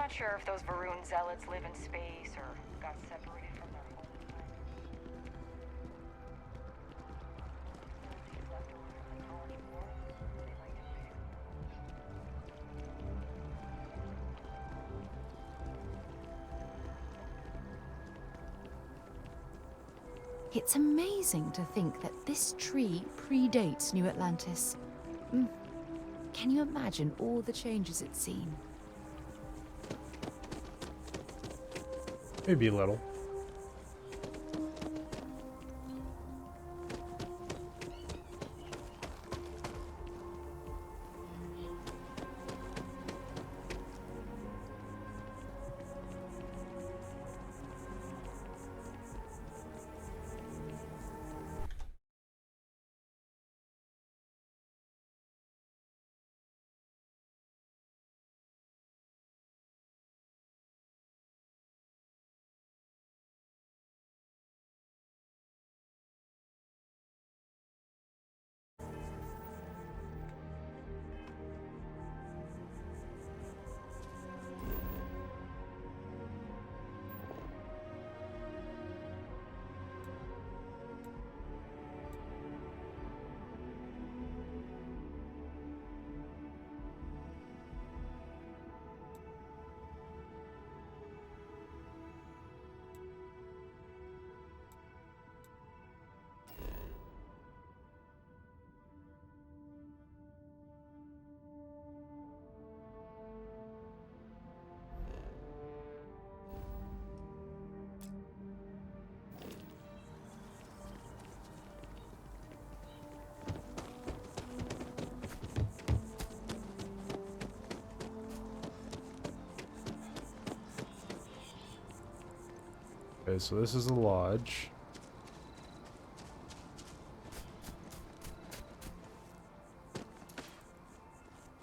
not sure if those Varun zealots live in space or got separated from their home planet. It's amazing to think that this tree predates New Atlantis. Can you imagine all the changes it's seen? Maybe a little. Okay, so this is the lodge.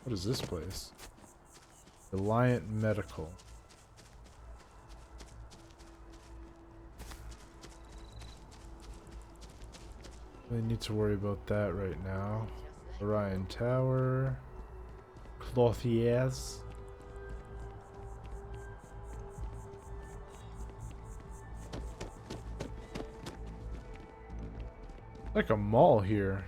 What is this place? Reliant Medical. We need to worry about that right now. Orion Tower. Clothiers. Like a mall here.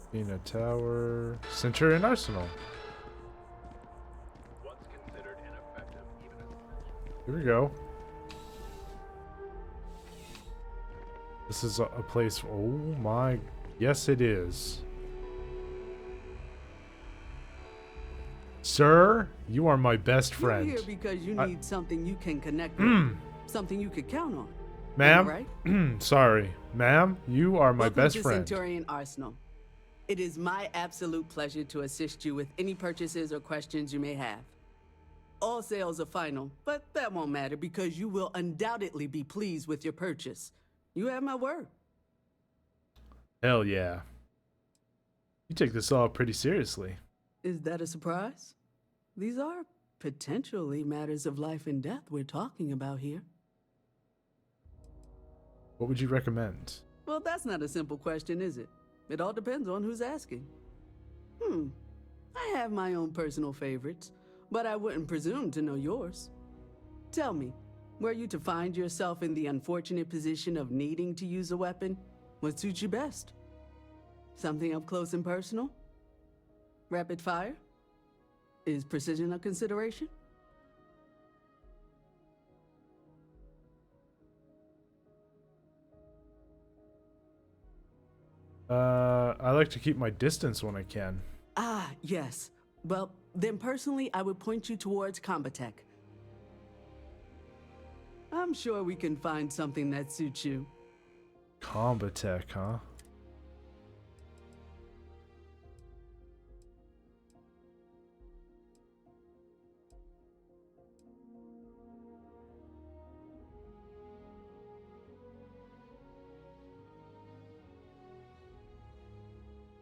Athena Tower. Centurion Arsenal. What's considered ineffective even as Here we go. This is a place. Oh my. Yes, it is. Sir, you are my best friend. You're here because you need something you can connect with. Something you could count on. Am I Ma'am? right? Sorry. Ma'am, you are my Welcome best to friend. Centurion Arsenal. It is my absolute pleasure to assist you with any purchases or questions you may have. All sales are final, but that won't matter because you will undoubtedly be pleased with your purchase. You have my word. Hell yeah. You take this all pretty seriously. Is that a surprise? These are potentially matters of life and death we're talking about here. What would you recommend? Well, that's not a simple question, is it? It all depends on who's asking. I have my own personal favorites, but I wouldn't presume to know yours. Tell me, were you to find yourself in the unfortunate position of needing to use a weapon, what suits you best? Something up close and personal? Rapid fire? Is precision a consideration? I like to keep my distance when I can. Ah, yes. Well, then personally, I would point you towards Combatech. I'm sure we can find something that suits you. Combatech, huh?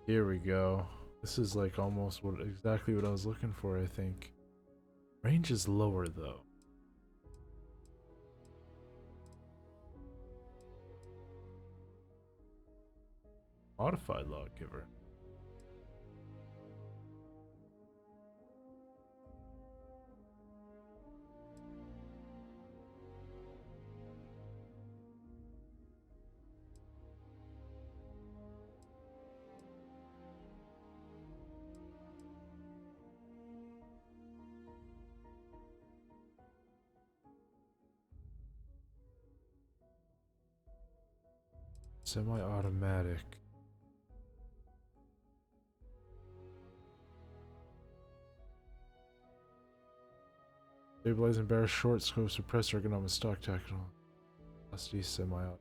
Here we go. This is like almost exactly what I was looking for, I think. Range is lower though. Modified lawgiver. Semi-automatic. Stabilize and bear short scope, suppress ergonomic stock tactical. Velocity semi-automatic.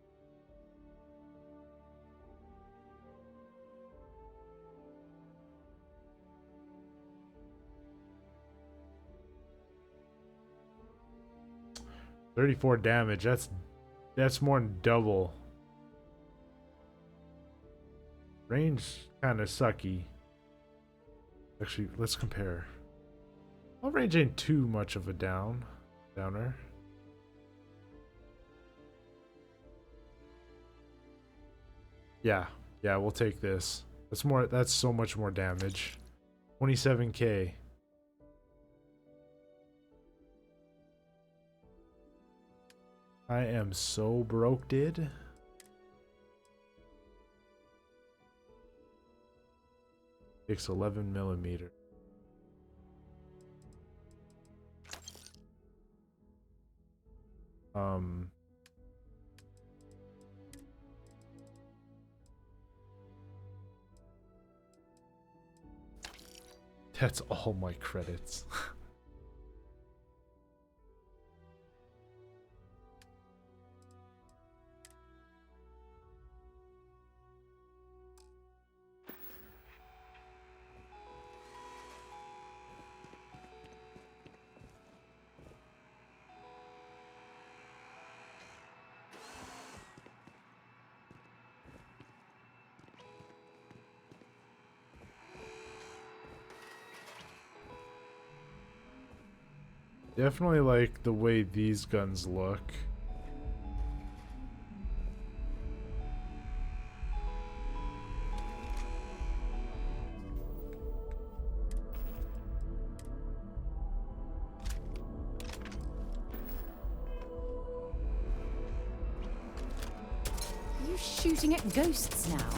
$34 damage. That's more than double. Range kind of sucky. Actually, let's compare. Well, range ain't too much of a downer. Yeah, we'll take this. That's so much more damage. 27k. I am so broke, dude. Takes 11mm. That's all my credits. Definitely like the way these guns look. Are you shooting at ghosts now?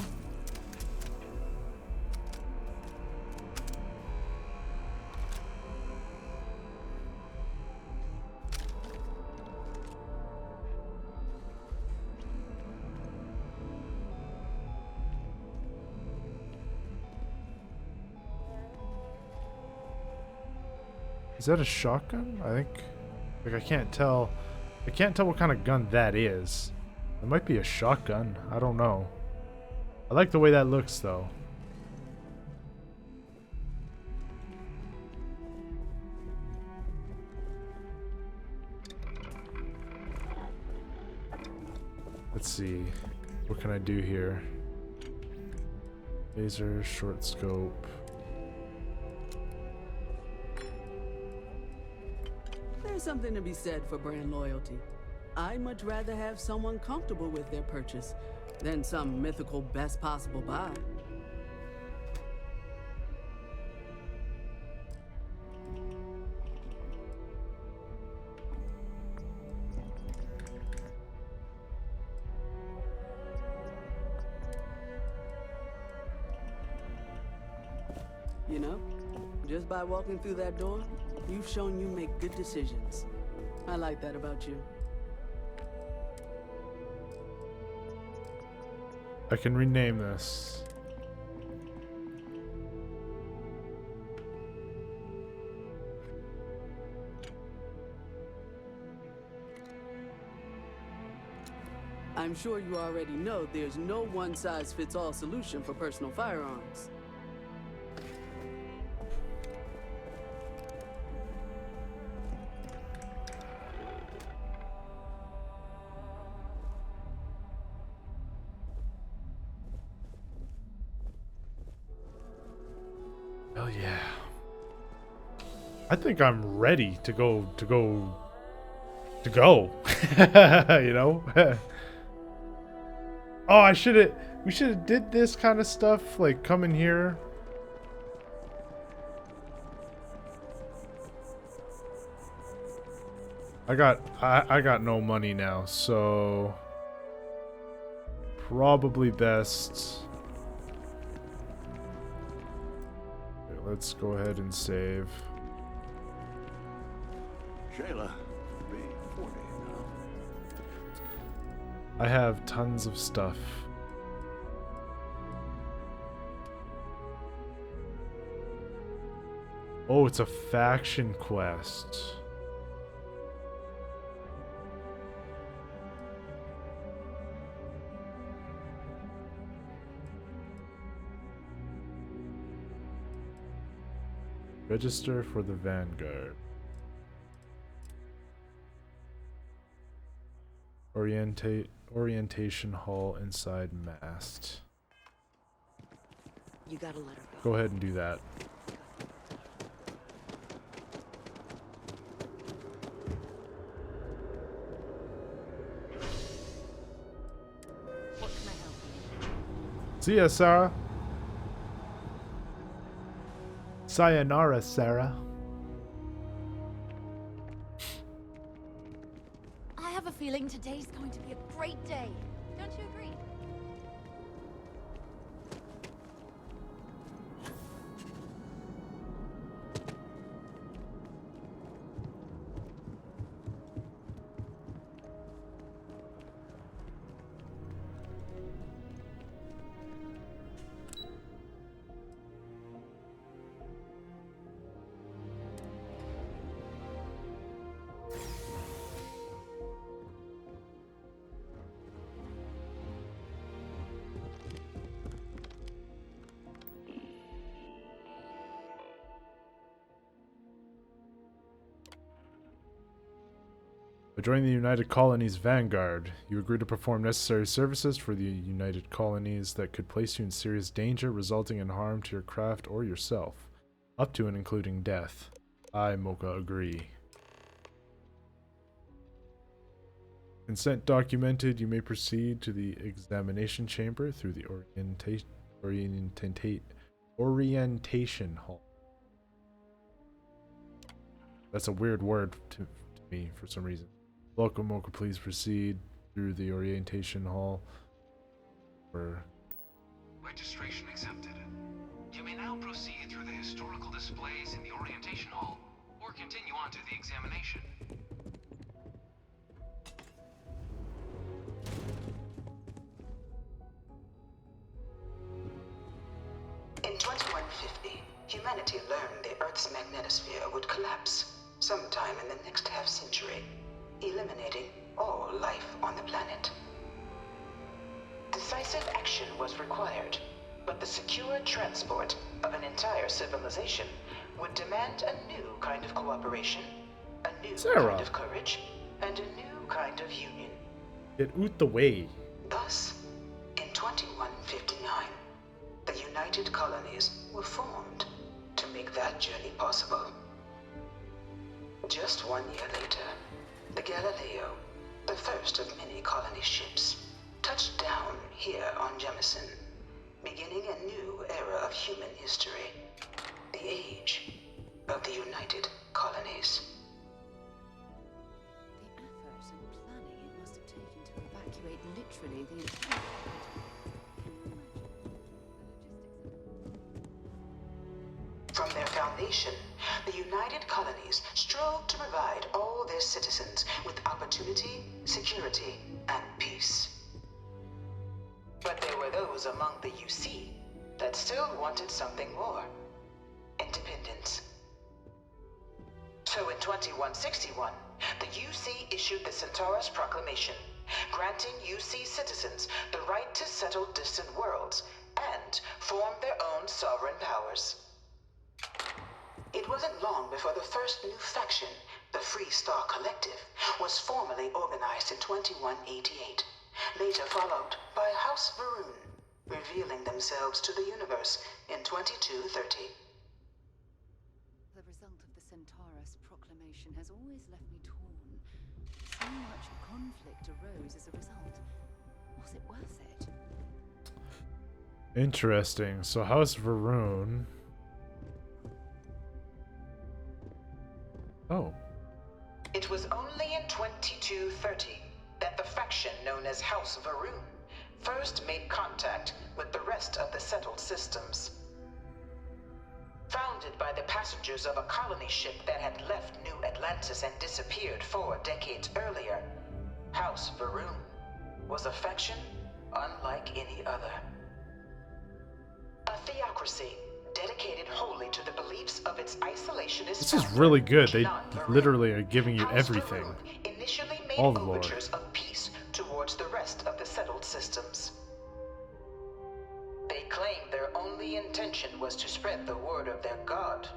Is that a shotgun? I think, like, I can't tell what kind of gun that is. It might be a shotgun. I don't know. I like the way that looks though. Let's see. What can I do here? Laser, short scope. There's something to be said for brand loyalty. I'd much rather have someone comfortable with their purchase than some mythical best possible buy. You know, just by walking through that door, you've shown you make good decisions. I like that about you. I can rename this. I'm sure you already know there's no one-size-fits-all solution for personal firearms. Hell yeah. I think I'm ready to go. You know? Oh, I should have. We should have did this kind of stuff. Like come in here. I got no money now, so probably best. Okay, let's go ahead and save. Shayla, be 40 now. I have tons of stuff. Oh, it's a faction quest. Register for the Vanguard. Orientation hall inside mast. You gotta let her go. Go ahead and do that. What can I help you? See ya, Sarah. Sayonara, Sarah. I have a feeling today's going to be a great day. Don't you agree? By joining the United Colonies Vanguard, you agree to perform necessary services for the United Colonies that could place you in serious danger, resulting in harm to your craft or yourself, up to and including death. I, Mocha, agree. Consent documented, you may proceed to the examination chamber through the orientation hall. That's a weird word to me for some reason. Welcome, Mocha. Please proceed through the orientation hall. Registration accepted. You may now proceed through the historical displays in the orientation hall, or continue on to the examination. In 2150, humanity learned the Earth's magnetosphere would collapse sometime in the next half-century, eliminating all life on the planet. Decisive action was required, but the secure transport of an entire civilization would demand a new kind of cooperation, a new kind of courage, and a new kind of union. Get out the way. Thus, in 2159, the United Colonies were formed to make that journey possible. Just 1 year later, the Galileo, the first of many colony ships, touched down here on Jemison, beginning a new era of human history, the age of the United Colonies. The effort and planning it must have taken to evacuate literally the entire planet. Can you imagine the logistics? From their foundation, the United Colonies strove to provide all their citizens with opportunity, security, and peace. But there were those among the UC that still wanted something more: independence. So in 2161, the UC issued the Centaurus Proclamation, granting UC citizens the right to settle distant worlds and form their own sovereign powers. It wasn't long before the first new faction, the Free Star Collective, was formally organized in 2188, later followed by House Varun, revealing themselves to the universe in 2230. The result of the Centaurus proclamation has always left me torn. So much conflict arose as a result. Was it worth it? Interesting. So House Varun. Oh. It was only in 2230 that the faction known as House Varun first made contact with the rest of the settled systems. Founded by the passengers of a colony ship that had left New Atlantis and disappeared 4 decades earlier, House Varun was a faction unlike any other. A theocracy dedicated wholly to the beliefs of its isolationist. This is really good. They John Varun. literally are giving you House everything. Varun initially made All the lore. overtures of peace towards the rest of the settled systems. They claimed their only intention was to spread the word of their god,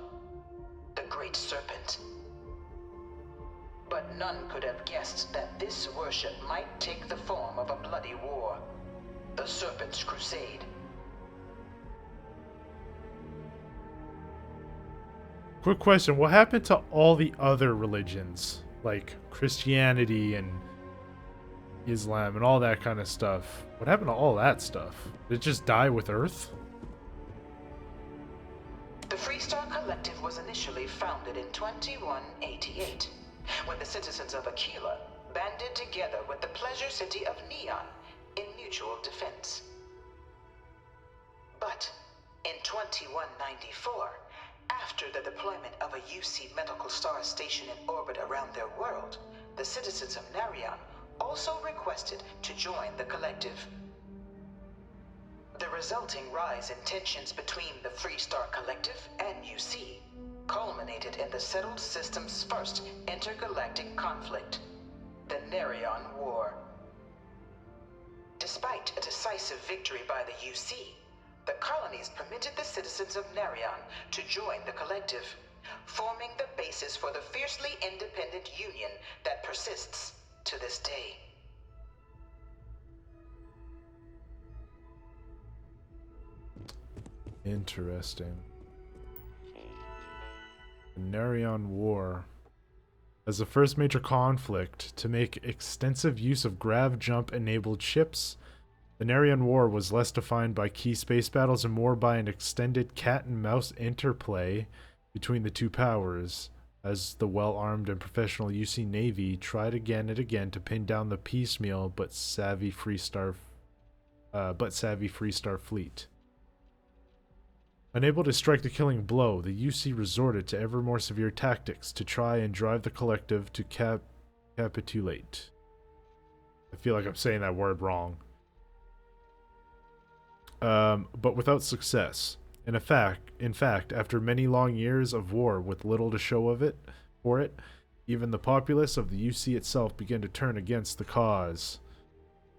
the Great Serpent. But none could have guessed that this worship might take the form of a bloody war, the Serpent's Crusade. Quick question, what happened to all the other religions? Like Christianity and Islam and all that kind of stuff. What happened to all that stuff? Did it just die with Earth? The Freestar Collective was initially founded in 2188, when the citizens of Aquila banded together with the pleasure city of Neon in mutual defense. But in 2194, after the deployment of a UC medical star station in orbit around their world, the citizens of Narion also requested to join the collective. The resulting rise in tensions between the Freestar Collective and UC culminated in the settled system's first intergalactic conflict, the Narion War. Despite a decisive victory by the UC, the colonies permitted the citizens of Narion to join the collective, forming the basis for the fiercely independent union that persists to this day. Interesting. The Narion War. As the first major conflict to make extensive use of grav-jump-enabled ships, the Narion War was less defined by key space battles and more by an extended cat-and-mouse interplay between the two powers, as the well-armed and professional UC Navy tried again and again to pin down the piecemeal but savvy Freestar fleet. Unable to strike the killing blow, the UC resorted to ever more severe tactics to try and drive the collective to capitulate. I feel like I'm saying that word wrong. But without success. In fact, after many long years of war with little to show for it, even the populace of the UC itself began to turn against the cause.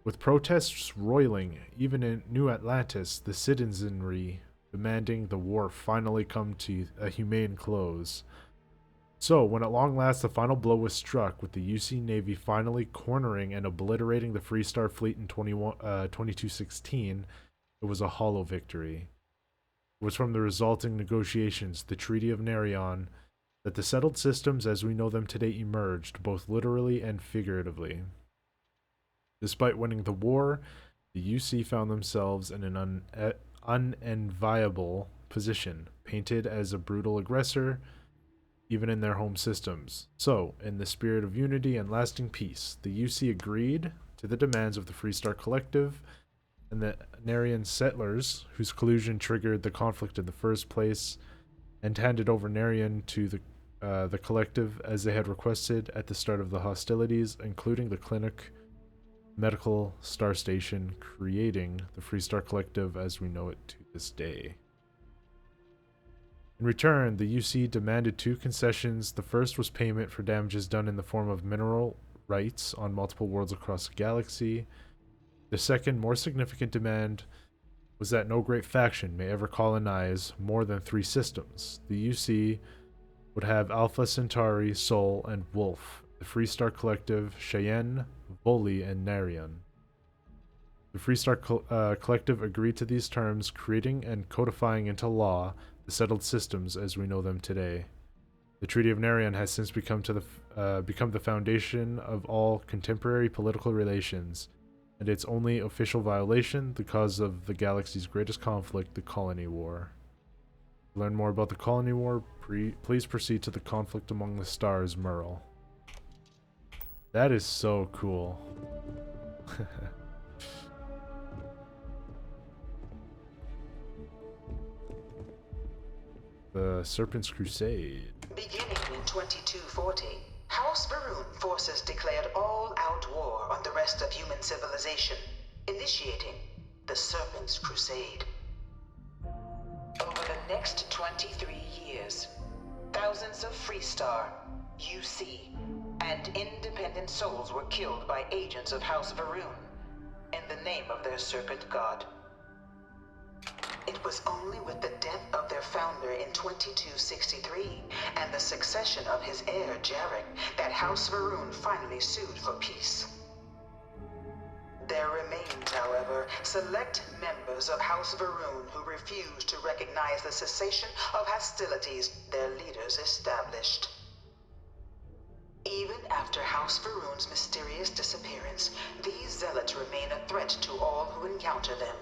With protests roiling, even in New Atlantis, the citizenry demanding the war finally come to a humane close. So, when at long last the final blow was struck, with the UC Navy finally cornering and obliterating the Freestar fleet in 2216, it was a hollow victory. It was from the resulting negotiations, the Treaty of Narion, that the settled systems as we know them today emerged, both literally and figuratively. Despite winning the war, the UC found themselves in an unenviable position, painted as a brutal aggressor, even in their home systems. So, in the spirit of unity and lasting peace, the UC agreed to the demands of the Freestar Collective and the Narion settlers, whose collusion triggered the conflict in the first place, and handed over Narion to the collective as they had requested at the start of the hostilities, including the clinic medical star station, creating the Freestar Collective as we know it to this day. In return, the UC demanded 2 concessions. The first was payment for damages done in the form of mineral rights on multiple worlds across the galaxy. The second, more significant demand was that no great faction may ever colonize more than 3 systems. The UC would have Alpha Centauri, Sol, and Wolf, the Freestar Collective, Cheyenne, Voli, and Narion. The Freestar Collective agreed to these terms, creating and codifying into law the settled systems as we know them today. The Treaty of Narion has since become the foundation of all contemporary political relations, and its only official violation, the cause of the galaxy's greatest conflict, the Colony War. To learn more about the Colony War, please proceed to the Conflict Among the Stars, Merle. That is so cool. The Serpent's Crusade. Beginning in 2240, House Varun forces declared all-out war on the rest of human civilization, initiating the Serpent's Crusade. Over the next 23 years, thousands of Freestar, UC, and independent souls were killed by agents of House Varun in the name of their serpent god. It was only with the death of their founder in 2263 and the succession of his heir, Jarek, that House Varun finally sued for peace. There remains, however, select members of House Varun who refuse to recognize the cessation of hostilities their leaders established. Even after House Varun's mysterious disappearance, these zealots remain a threat to all who encounter them.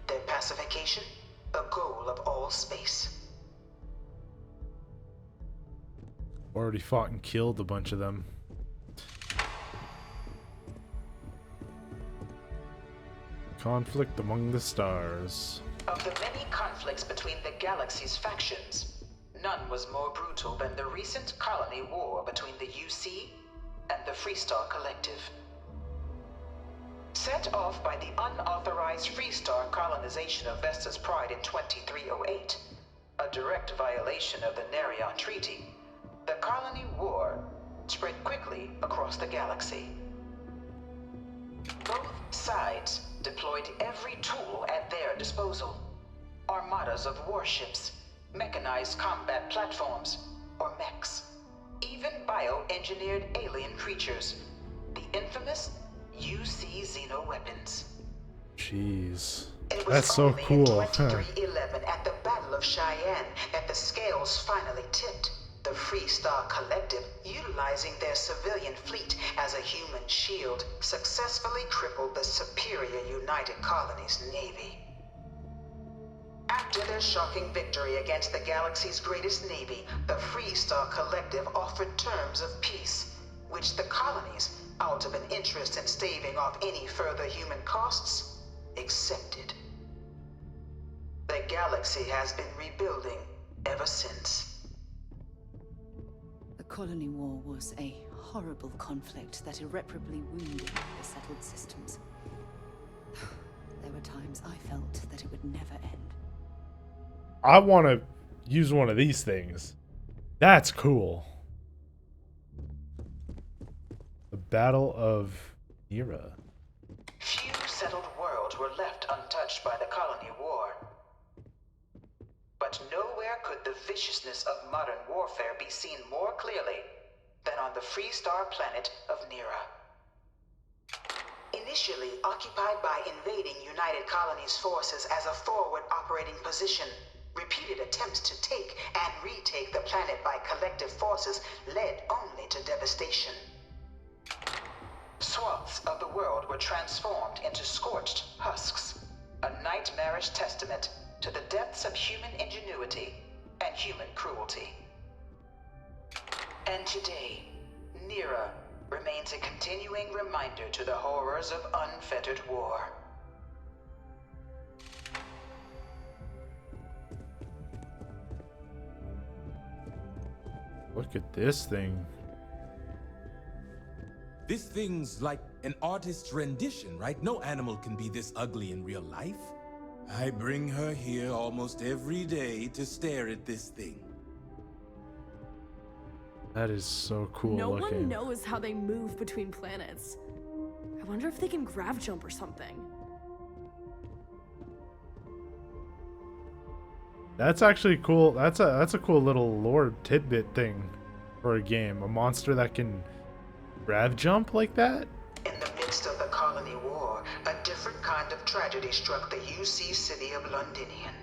Their pacification, a goal of all space. Already fought and killed a bunch of them. Conflict among the stars. Of the many conflicts between the galaxy's factions, none was more brutal than the recent colony war between the UC and the Freestar Collective. Set off by the unauthorized Freestar colonization of Vesta's Pride in 2308, a direct violation of the Nerion Treaty, the colony war spread quickly across the galaxy. Both sides deployed every tool at their disposal. Armadas of warships, mechanized combat platforms, or mechs, even bioengineered alien creatures, the infamous UC Xeno-weapons. Jeez. It was That's so only cool. in 2311 at the Battle of Cheyenne that the scales finally tipped. The Freestar Collective, utilizing their civilian fleet as a human shield, successfully crippled the superior United Colonies Navy. After their shocking victory against the galaxy's greatest navy, the Freestar Collective offered terms of peace, which the colonies, out of an interest in staving off any further human costs, accepted. The galaxy has been rebuilding ever since. The colony war was a horrible conflict that irreparably wounded the settled systems. There were times I felt that it would never end. I want to use one of these things. That's cool. The Battle of Nera. Few settled worlds were left untouched by the colony war. But nowhere could the viciousness of modern warfare be seen more clearly than on the Freestar planet of Nera. Initially occupied by invading United Colonies forces as a forward operating position, repeated attempts to take and retake the planet by collective forces led only to devastation. Swaths of the world were transformed into scorched husks, a nightmarish testament to the depths of human ingenuity and human cruelty. And today, Nera remains a continuing reminder to the horrors of unfettered war. Look at this thing. This thing's like an artist's rendition, right? No animal can be this ugly in real life. I bring her here almost every day to stare at this thing. That is so cool No looking. one knows how they move between planets. I wonder if they can grav jump or something. That's actually cool. That's a cool little lore tidbit thing for a game. A monster that can grav jump like that? In the midst of the colony war, a different kind of tragedy struck the UC city of Londinian.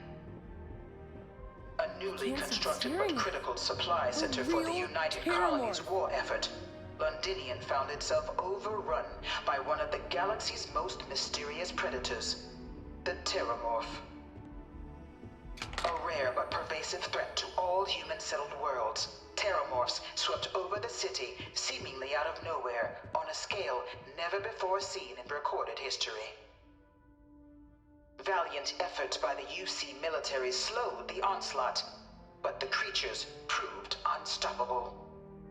A newly constructed but critical supply center for the United Colonies war effort Londinian found itself overrun by one of the galaxy's most mysterious predators, the Terramorph. A rare but pervasive threat to all human-settled worlds, Terramorphs swept over the city, seemingly out of nowhere, on a scale never before seen in recorded history. Valiant efforts by the UC military slowed the onslaught, but the creatures proved unstoppable.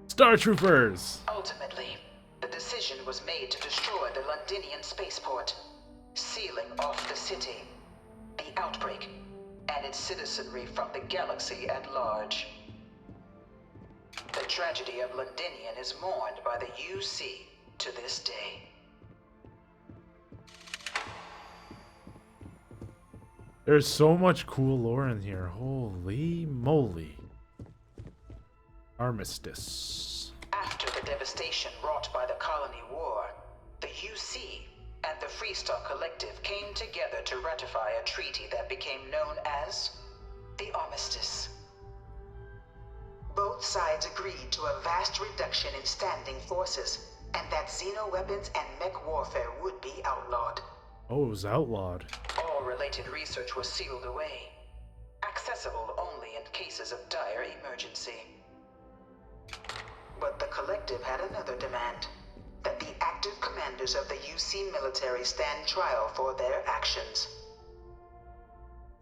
Star Troopers! Ultimately, the decision was made to destroy the Londinian spaceport, sealing off the city, the outbreak, and its citizenry from the galaxy at large. The tragedy of Londinian is mourned by the UC to this day. There's so much cool lore in here. Holy moly. Armistice. After the devastation wrought by the Colony War, the UC and the Freestar Collective came together to ratify a treaty that became known as the Armistice. Both sides agreed to a vast reduction in standing forces, and that xeno-weapons and mech warfare would be outlawed. Oh, it was outlawed. All related research was sealed away, accessible only in cases of dire emergency. But the Collective had another demand, that the active commanders of the UC military stand trial for their actions.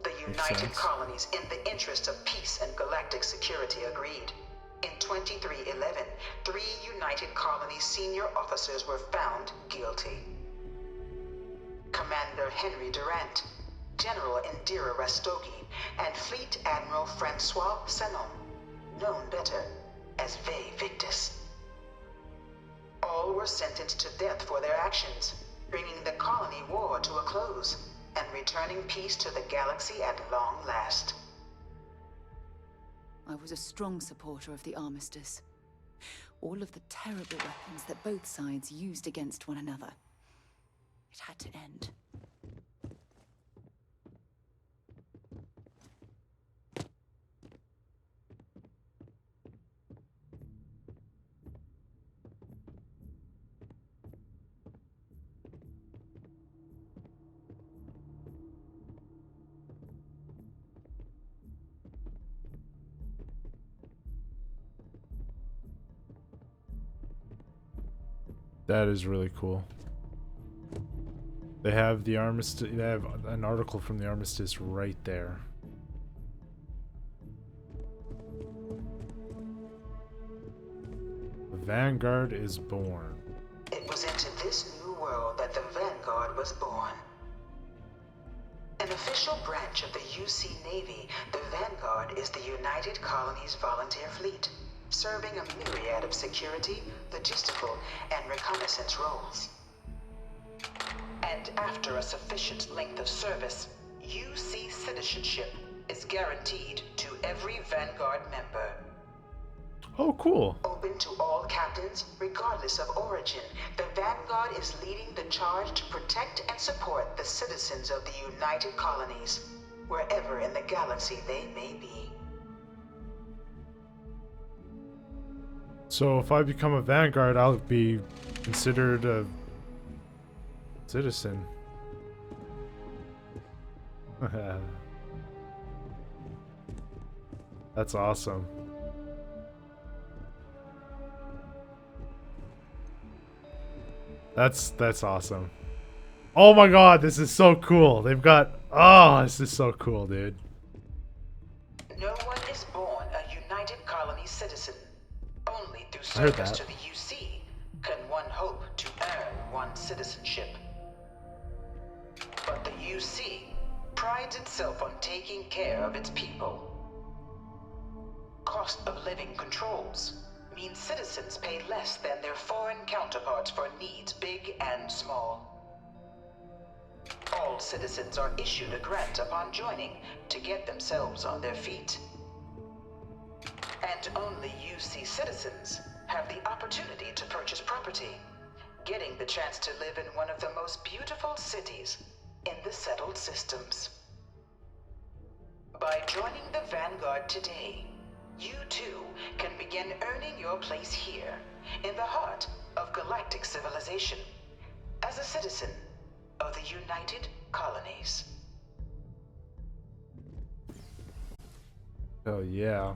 The United Colonies, in the interest of peace and galactic security, agreed. In 2311, 3 United Colonies senior officers were found guilty. Commander Henry Durant, General Indira Rastogi, and Fleet Admiral Francois Sanon, known better as Ve Victus. All were sentenced to death for their actions, bringing the colony war to a close and returning peace to the galaxy at long last. I was a strong supporter of the Armistice. All of the terrible weapons that both sides used against one another. It had to end. That is really cool. They have the Armistice. They have an article from the Armistice right there. The Vanguard is born. It was into this new world that the Vanguard was born. An official branch of the UC Navy, the Vanguard is the United Colonies Volunteer Fleet, serving a myriad of security, logistical, and reconnaissance roles. And after a sufficient length of service, UC citizenship is guaranteed to every Vanguard member. Oh, cool. Open to all captains, regardless of origin, the Vanguard is leading the charge to protect and support the citizens of the United Colonies, wherever in the galaxy they may be. So if I become a Vanguard, I'll be considered a citizen. That's awesome. That's awesome. Oh my god, this is so cool. They've got... Oh, this is so cool, dude. No one is born a United Colony citizen. Only through I heard service that. to the UC can one hope to earn one's citizenship. But the UC prides itself on taking care of its people. Cost of living controls means citizens pay less than their foreign counterparts for needs big and small. All citizens are issued a grant upon joining to get themselves on their feet. And only UC citizens have the opportunity to purchase property, getting the chance to live in one of the most beautiful cities in the settled systems. By joining the Vanguard today, you too can begin earning your place here, in the heart of galactic civilization, as a citizen of the United Colonies. Oh yeah.